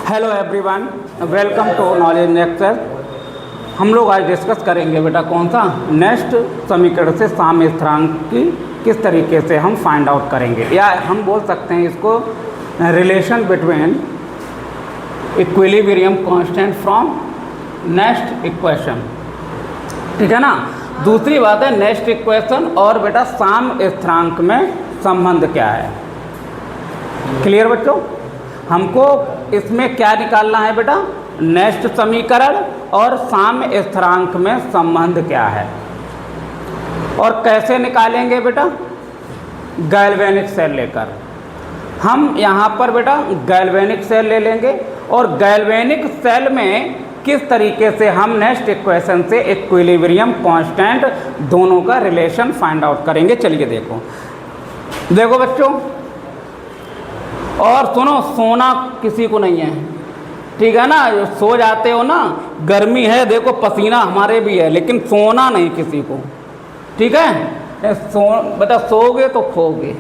Hello everyone, welcome to knowledge nexus. हम लोग आज डिस्कस करेंगे बेटा कौन सा नेक्स्ट समीकरण से साम्य स्थिरांक की किस तरीके से हम फाइंड आउट करेंगे, या हम बोल सकते हैं इसको relation between equilibrium constant from next equation. ठीक है ना। दूसरी बात है नेक्स्ट इक्वेशन और बेटा साम्य स्थिरांक में संबंध क्या है। क्लियर बच्चों? हमको इसमें क्या निकालना है बेटा, नेक्स्ट समीकरण और साम्य स्थिरांक में संबंध क्या है। और कैसे निकालेंगे बेटा, गैल्वेनिक सेल लेकर। हम यहाँ पर बेटा गैल्वेनिक सेल ले लेंगे और गैल्वेनिक सेल में किस तरीके से हम नेक्स्ट इक्वेशन से इक्विलिब्रियम कांस्टेंट दोनों का रिलेशन फाइंड आउट करेंगे। चलिए देखो बच्चों, और सुनो, सोना किसी को नहीं है, ठीक है ना। सो जाते हो ना, गर्मी है, देखो पसीना हमारे भी है, लेकिन सोना नहीं किसी को, ठीक है। बेटा सोओगे तो खोओगे।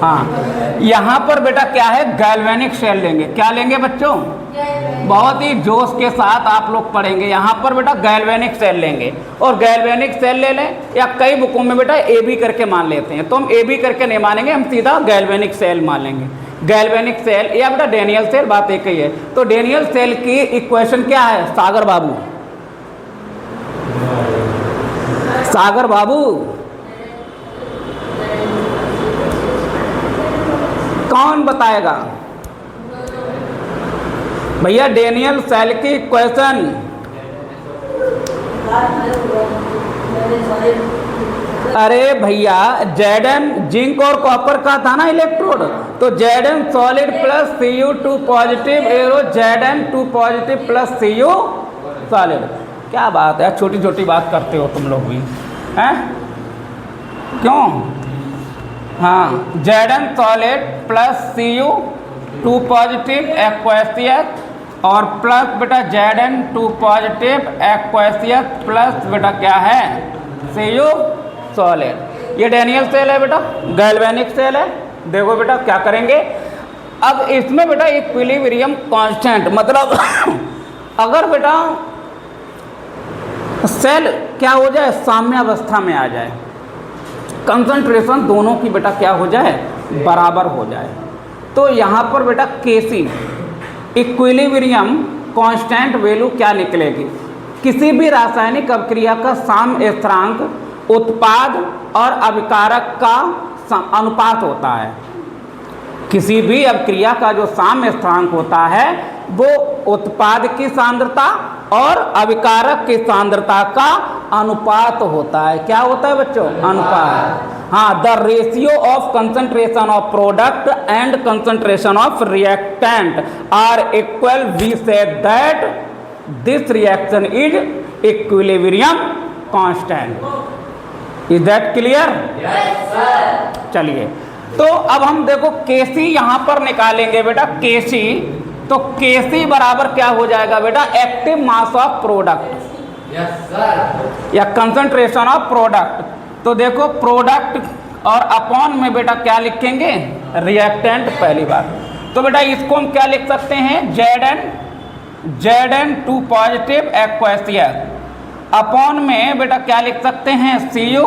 हाँ, यहाँ पर बेटा क्या है, गैल्वेनिक सेल लेंगे। क्या लेंगे बच्चों? बहुत ही जोश के साथ आप लोग पढ़ेंगे। यहाँ पर बेटा गैल्वेनिक सेल लेंगे, और गैल्वेनिक सेल ले लें, या कई बुकों में बेटा ए बी करके मान लेते हैं, तो हम ए बी करके नहीं मानेंगे, हम सीधा गैल्वेनिक सेल मान लेंगे। गैल्वेनिक सेल या बेटा डेनियल सेल, बात एक ही है। तो डेनियल सेल की इक्वेशन क्या है सागर बाबू? सागर बाबू कौन बताएगा भैया डेनियल सेल की इक्वेशन? अरे भैया Zn जिंक और कॉपर का था ना इलेक्ट्रोड, तो Zn solid plus Cu2 positive arrow Zn 2 positive plus Cu solid. क्या बात है, छोटी छोटी बात करते हो तुम लोग भी, हैं? क्यों? हाँ, Zn solid plus Cu2 positive aqueous और प्लस बेटा Zn 2 पॉजिटिव एक्वेसियस प्लस बेटा क्या है Cu सॉलिड। ये डेनियल सेल है बेटा, गैल्वेनिक सेल है। देखो बेटा क्या करेंगे अब इसमें बेटा इक्विलिब्रियम कांस्टेंट, मतलब अगर बेटा सेल क्या हो जाए, साम्यावस्था में आ जाए, कंसंट्रेशन दोनों की बेटा क्या हो जाए, बराबर हो जाए, तो यहाँ पर बेटा केसी इक्विलिब्रियम कांस्टेंट वैल्यू क्या निकलेगी? किसी भी रासायनिक अभिक्रिया का साम्य स्थिरांक उत्पाद और अभिकारक का अनुपात होता है। किसी भी अभिक्रिया का जो साम्य स्थिरांक होता है वो उत्पाद की सांद्रता और अभिकारक की सांद्रता का अनुपात होता है। क्या होता है बच्चों? अनुपात। हाँ, the ratio of concentration of product and concentration of reactant are equal, we say that this reaction is equilibrium constant. Is that clear? Yes sir. चलिए, तो अब हम देखो केसी यहाँ पर निकालेंगे बेटा, केसी। तो केसी बराबर क्या हो जाएगा बेटा, active mass of product. Yes sir. या कंसंट्रेशन ऑफ प्रोडक्ट। तो देखो प्रोडक्ट और अपॉन में बेटा क्या लिखेंगे, रिएक्टेंट पहली बार। तो बेटा इसको हम क्या लिख सकते हैं, Zn 2 पॉजिटिव एक्वेसियस अपॉन में बेटा क्या लिख सकते हैं, Cu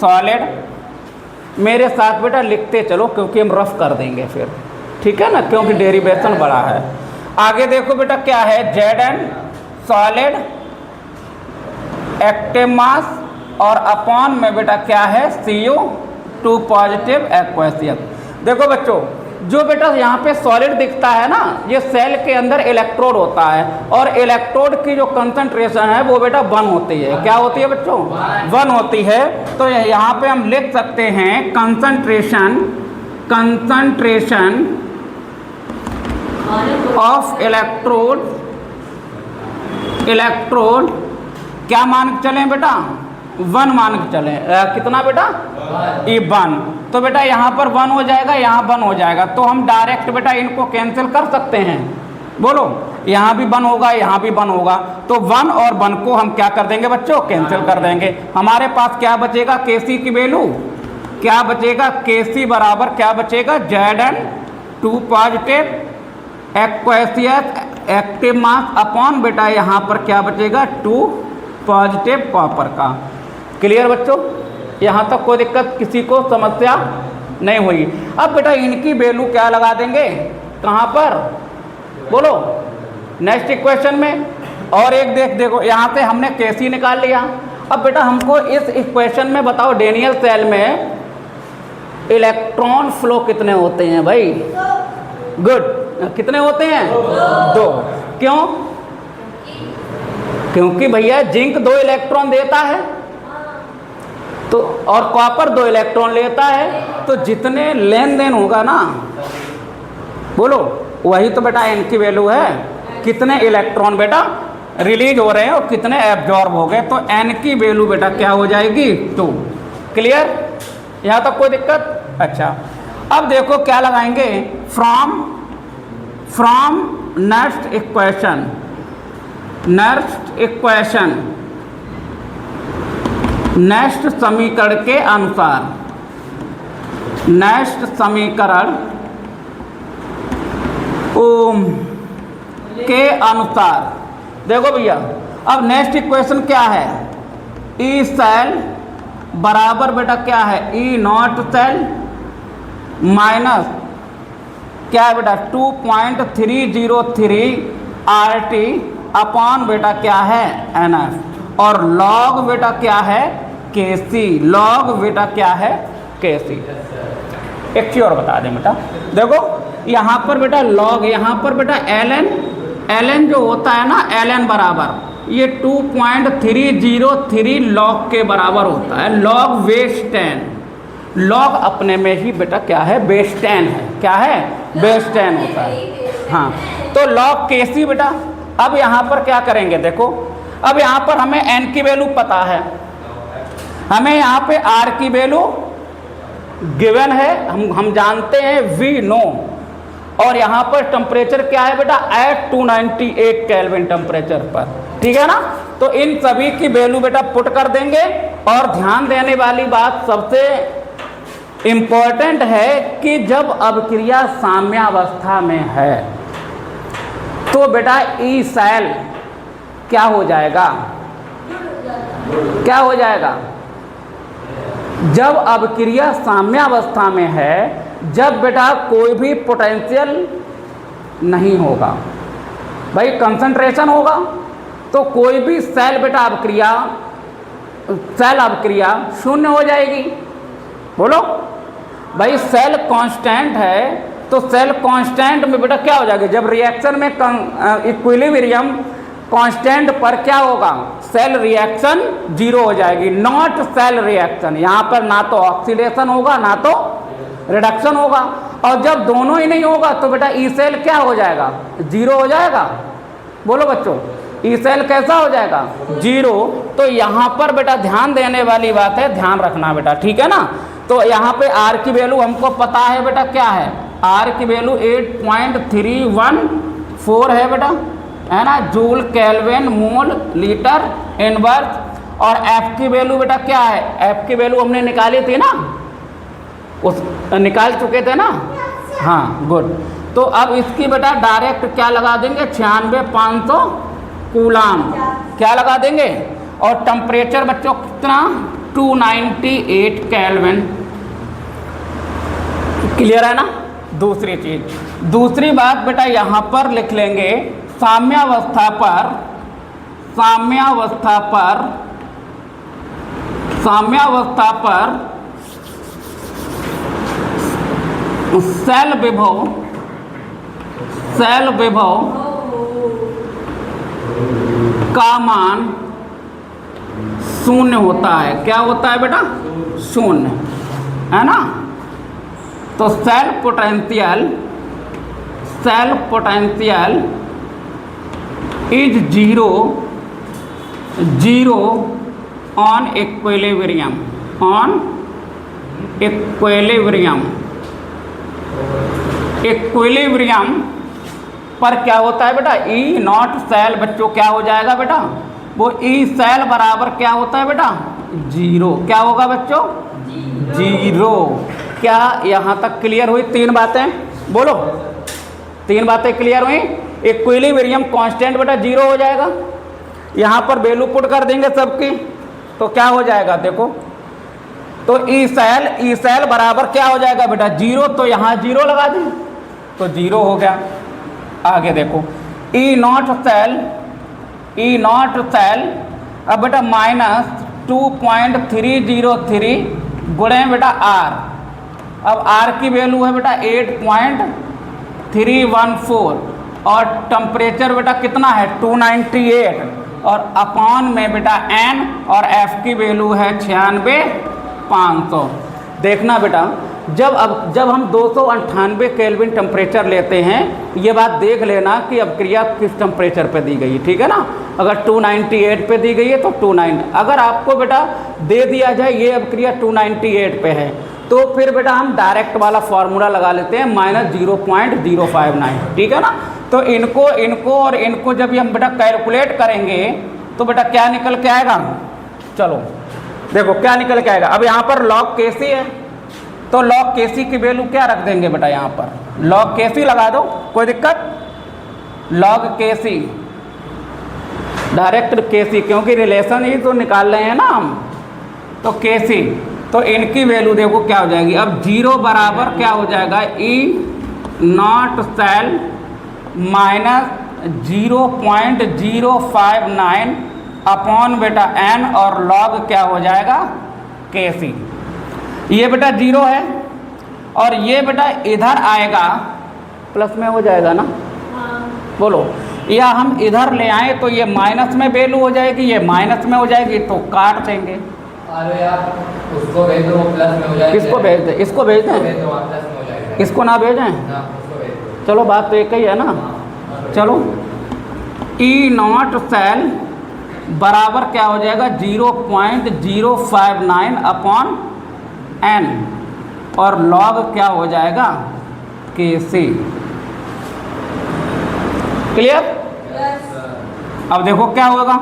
सॉलिड। मेरे साथ बेटा लिखते चलो क्योंकि हम रफ कर देंगे फिर, ठीक है ना, क्योंकि डेरिवेशन बड़ा है। आगे देखो बेटा क्या है, Zn सॉलिड एक्टिव मास और अपॉन में बेटा क्या है, Cu2 पॉजिटिव एक्वेसियस। देखो बच्चों, जो बेटा यहाँ पे सॉलिड दिखता है ना, ये सेल के अंदर इलेक्ट्रोड होता है, और इलेक्ट्रोड की जो कंसंट्रेशन है वो बेटा 1 होती है। क्या होती है बच्चों? 1 होती है। तो यहाँ पे हम लिख सकते हैं कंसंट्रेशन ऑफ इलेक्ट्रोड क्या मान के चलें बेटा, 1 मान के चलें। कितना बेटा? 1। तो बेटा यहाँ पर 1 हो जाएगा, यहाँ 1 हो जाएगा, तो हम डायरेक्ट बेटा इनको कैंसिल कर सकते हैं। बोलो, यहाँ भी 1 होगा, यहाँ भी 1 होगा, तो 1 और 1 को हम क्या कर देंगे बच्चों, कैंसिल कर देंगे। हमारे पास क्या बचेगा, केसी की वैल्यू क्या बचेगा, केसी बराबर क्या बचेगा, Zn 2 positive aqueous active mass upon बेटा यहाँ पर क्या बचेगा 2 पॉजिटिव कॉपर का। क्लियर बच्चों, यहाँ तक कोई दिक्कत किसी को समस्या नहीं हुई। अब बेटा इनकी वैल्यू क्या लगा देंगे, कहाँ पर बोलो, नेक्स्ट इक्वेशन में। और एक देखो यहाँ से हमने केसी निकाल लिया। अब बेटा हमको इस इक्वेशन में बताओ डेनियल सेल में इलेक्ट्रॉन फ्लो कितने होते हैं भाई? गुड, कितने होते हैं? 2। क्यों? क्योंकि भैया जिंक 2 इलेक्ट्रॉन देता है तो, और कॉपर 2 इलेक्ट्रॉन लेता है, तो जितने लेन देन होगा ना, बोलो, वही तो बेटा एन की वैल्यू है। कितने इलेक्ट्रॉन बेटा रिलीज हो रहे हैं और कितने एब्जॉर्ब हो गए, तो एन की वैल्यू बेटा क्या हो जाएगी 2। क्लियर, यहाँ तक कोई दिक्कत? अच्छा, अब देखो क्या लगाएंगे, फ्रॉम नेक्स्ट इक्वेशन नेक्स्ट समीकरण के अनुसार, नेक्स्ट समीकरण के अनुसार देखो भैया, अब नेक्स्ट इक्वेशन क्या है, ई सेल बराबर बेटा क्या है, ई नॉट सेल माइनस क्या है बेटा 2.303 RT अपॉन बेटा क्या है NF, और लॉग बेटा क्या है KC, लॉग बेटा क्या है KC। एक चीज और बता दें बेटा, देखो यहाँ पर बेटा लॉग, यहाँ पर बेटा ln जो होता है ना, ln बराबर ये 2.303 लॉग के बराबर होता है, लॉग बेस 10। लॉग अपने में ही बेटा क्या है, बेस 10 है। क्या है? बेस 10 होता है। हाँ, तो लॉग केसी बेटा। अब यहाँ पर क्या करेंगे, देखो अब यहाँ पर हमें n की वैल्यू पता है, हमें यहाँ पे r की वैल्यू गिवन है, हम जानते हैं V नो, और यहाँ पर टेम्परेचर क्या है बेटा एट 298 केल्विन टेम्परेचर पर। ठीक है ना, तो इन सभी की वैल्यू बेटा पुट कर देंगे। और ध्यान देने वाली बात सबसे इम्पोर्टेंट है कि जब अभिक्रिया साम्यावस्था में है तो बेटा ई सेल क्या हो जाएगा, क्या हो जाएगा? जब अभिक्रिया साम्यावस्था में है, जब बेटा कोई भी पोटेंशियल नहीं होगा भाई, कंसंट्रेशन होगा, तो कोई भी सेल बेटा अभिक्रिया, सेल अभिक्रिया शून्य हो जाएगी। बोलो भाई, सेल कांस्टेंट है तो सेल कांस्टेंट में बेटा क्या हो जाएगा, जब रिएक्शन में इक्विलिब्रियम कांस्टेंट पर क्या होगा, सेल रिएक्शन 0 हो जाएगी, नॉट सेल रिएक्शन। यहाँ पर ना तो ऑक्सीडेशन होगा ना तो रिडक्शन होगा, और जब दोनों ही नहीं होगा तो बेटा ई सेल क्या हो जाएगा, 0 हो जाएगा। बोलो बच्चों, ई सेल कैसा हो जाएगा, 0। तो यहाँ पर बेटा ध्यान देने वाली बात है, ध्यान रखना बेटा, ठीक है ना। तो यहाँ पे R की वैल्यू हमको पता है बेटा क्या है, R की वैल्यू 8.314 है बेटा, है ना, joule kelvin mole litre inverse. और F की वैल्यू बेटा क्या है, F की वैल्यू हमने निकाली थी ना, उस निकाल चुके थे ना, हाँ गुड। तो अब इसकी बेटा डायरेक्ट क्या लगा देंगे, 96,500 कूलाम क्या लगा देंगे, और टेम्परेचर बच्चों कितना 298 केल्विन। क्लियर है ना। दूसरी चीज, दूसरी बात बेटा यहाँ पर लिख लेंगे, साम्यावस्था पर, साम्यावस्था पर, साम्यावस्था पर सेल विभव, सेल विभव का मान शून्य होता है। क्या होता है बेटा, शून्य, है ना। तो cell potential, cell potential is 0 on equilibrium, on equilibrium. Equilibrium पर क्या होता है बेटा, ई नॉट सेल बच्चों क्या हो जाएगा बेटा, वो ई सेल बराबर क्या होता है बेटा, 0। क्या होगा बच्चों, 0। क्या यहाँ तक क्लियर हुई 3 बातें, बोलो तीन बातें क्लियर हुई। इक्विलिब्रियम कांस्टेंट बेटा 0 हो जाएगा, यहाँ पर वैल्यू पुट कर देंगे सबकी, तो क्या हो जाएगा देखो, तो ई सेल बराबर क्या हो जाएगा बेटा 0, तो यहाँ 0 लगा दें तो 0 हो गया। आगे देखो ई नॉट सेल अब बेटा -2.303 गुणे बेटा आर, अब आर की वैल्यू है बेटा 8.314 और टेम्परेचर बेटा कितना है 298 और अपॉन में बेटा एन और एफ की वैल्यू है 96,500। देखना बेटा जब हम 298 केल्विन टेम्परेचर लेते हैं, ये बात देख लेना कि अभिक्रिया किस टेम्परेचर पे दी गई है, ठीक है ना। अगर 298 पे दी गई है तो 290, अगर आपको बेटा दे दिया जाए ये अभिक्रिया 298 पे है तो फिर बेटा हम डायरेक्ट वाला फॉर्मूला लगा लेते हैं -0.059, ठीक है ना। तो इनको और इनको जब हम बेटा कैलकुलेट करेंगे तो बेटा क्या निकल के आएगा, चलो देखो क्या निकल के आएगा। अब यहाँ पर log Kc है तो log Kc की वैल्यू क्या रख देंगे बेटा, यहाँ पर log Kc लगा दो, कोई दिक्कत। log Kc डायरेक्ट Kc, क्योंकि रिलेशन ही तो निकाल रहे हैं ना हम, तो Kc तो इनकी वैल्यू देखो क्या हो जाएगी। अब 0 बराबर क्या हो जाएगा ई नॉट सेल -0.059 अपॉन बेटा एन और लॉग क्या हो जाएगा Kc। ये बेटा 0 है और ये बेटा इधर आएगा प्लस में हो जाएगा ना, बोलो, या हम इधर ले आए तो ये माइनस में वैल्यू हो जाएगी, ये माइनस में हो जाएगी तो काट देंगे। अरे यार उसको भेज दो, प्लस में हो जाएगा। किसको भेज दें, इसको भेज दें, इसको ना भेजें, चलो बात तो एक ही है ना। चलो ई नॉट सेल बराबर क्या हो जाएगा 0.059 अपॉन एन और लॉग क्या हो जाएगा Kc। क्लियर? अब देखो क्या होगा,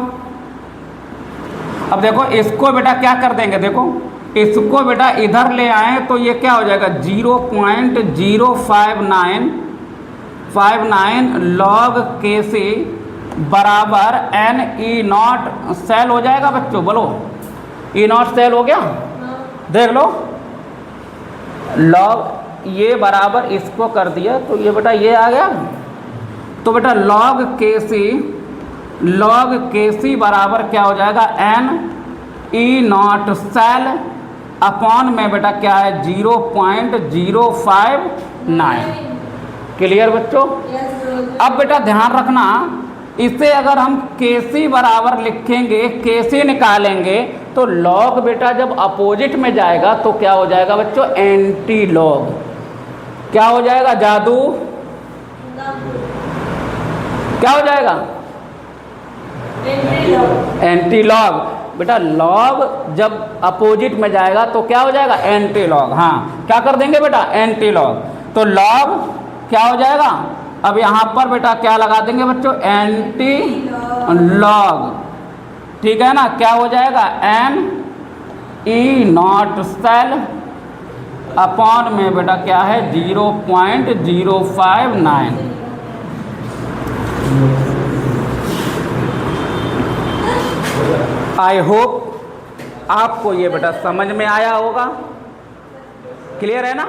अब देखो इसको बेटा क्या कर देंगे, देखो इसको बेटा इधर ले आए तो ये क्या हो जाएगा 0.059 log Kc बराबर एन ई नॉट सेल हो जाएगा बच्चों, बोलो ई नॉट सेल हो गया, देख लो log ये बराबर इसको कर दिया तो ये बेटा ये आ गया, तो बेटा log Kc बराबर क्या हो जाएगा N E naught cell upon में बेटा क्या है 0.059। क्लियर बच्चों? अब बेटा ध्यान रखना, इसे अगर हम Kc बराबर लिखेंगे, Kc निकालेंगे तो log बेटा जब अपोजिट में जाएगा तो क्या हो जाएगा बच्चों एंटी लॉग। क्या हो जाएगा जादू, क्या हो जाएगा एंटी लॉग। बेटा लॉग जब अपोजिट में जाएगा तो क्या हो जाएगा एंटी लॉग। हाँ क्या कर देंगे बेटा एंटी लॉग, तो लॉग क्या हो जाएगा, अब यहाँ पर बेटा क्या लगा देंगे बच्चों एंटी लॉग, ठीक है ना। क्या हो जाएगा N E naught cell upon में बेटा क्या है 0.059। आई होप आपको ये बेटा समझ में आया होगा, क्लियर है ना।